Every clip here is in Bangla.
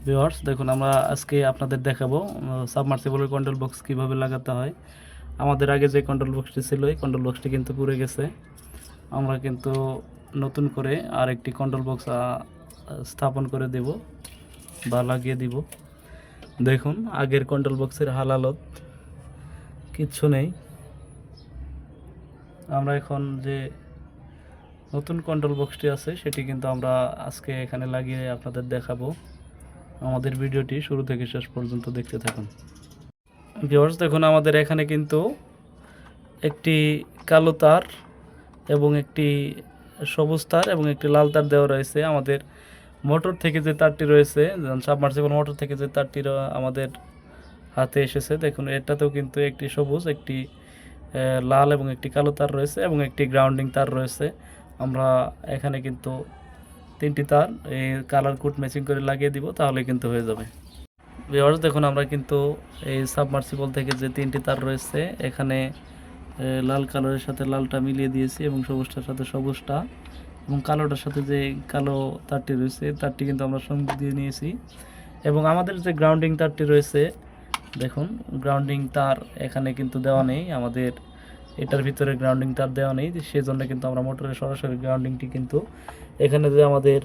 ভিউয়ার্স দেখুন, আমরা আজকে আপনাদের দেখাবো সাবমার্সিবলের কন্ট্রোল বক্স কিভাবে লাগাতে হয়। আমাদের আগে যে কন্ট্রোল বক্সটি ছিল, এই কন্ট্রোল বক্সটি কিন্তু পুড়ে গেছে। আমরা কিন্তু নতুন করে আর একটি কন্ট্রোল বক্স স্থাপন করে দেব বা লাগিয়ে দিব। দেখুন, আগের কন্ট্রোল বক্সের হালালত কিচ্ছু নেই। আমরা এখন যে নতুন কন্ট্রোল বক্সটি আছে সেটি কিন্তু আমরা আজকে এখানে লাগিয়ে আপনাদের দেখাবো। আমাদের ভিডিওটি শুরু থেকে শেষ পর্যন্ত দেখতে থাকুন। ভিউয়ার্স দেখুন, আমাদের এখানে কিন্তু একটি কালো তার এবং একটি সবুজ তার এবং একটি লাল তার দেওয়া রয়েছে। আমাদের মোটর থেকে যে তারটি রয়েছে, সাবমার্সিবল মোটর থেকে যে তারটি আমাদের হাতে এসেছে, দেখুন এটাতেও কিন্তু একটি সবুজ, একটি লাল এবং একটি কালো তার রয়েছে এবং একটি গ্রাউন্ডিং তার রয়েছে। আমরা এখানে কিন্তু তিনটি তার এই কালার কোড ম্যাচিং করে লাগিয়ে দিব, তাহলে কিন্তু হয়ে যাবে। ভিউয়ার্স দেখুন, আমরা কিন্তু এই সাবমার্সিবল থেকে যে তিনটি তার রয়েছে, এখানে লাল কালারের সাথে লালটা মিলিয়ে দিয়েছি এবং সবুজটার সাথে সবুজটা এবং কালোটার সাথে যে কালো তারটি রয়েছে তারটি কিন্তু আমরা সঙ্গে দিয়ে নিয়েছি। এবং আমাদের যে গ্রাউন্ডিং তারটি রয়েছে, দেখুন গ্রাউন্ডিং তার এখানে কিন্তু দেওয়া নেই, আমাদের এটার ভিতরে গ্রাউন্ডিং তার দেওয়া নেই, সেজন্য কিন্তু আমরা মোটরের সরাসরি গ্রাউন্ডিংটি কিন্তু এখানে যে আমাদের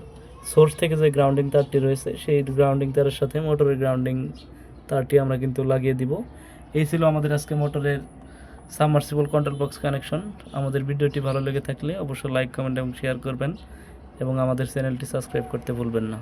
সোর্স থেকে যে গ্রাউন্ডিং তারটি রয়েছে সেই গ্রাউন্ডিং তারের সাথে মোটরের গ্রাউন্ডিং তারটি আমরা কিন্তু লাগিয়ে দিব। এই ছিল আমাদের আজকে মোটরের সাবমার্সিবল কন্ট্রোল বক্স কানেকশন। আমাদের ভিডিওটি ভালো লেগে থাকলে অবশ্যই লাইক, কমেন্ট এবং শেয়ার করবেন এবং আমাদের চ্যানেলটি সাবস্ক্রাইব করতে ভুলবেন না।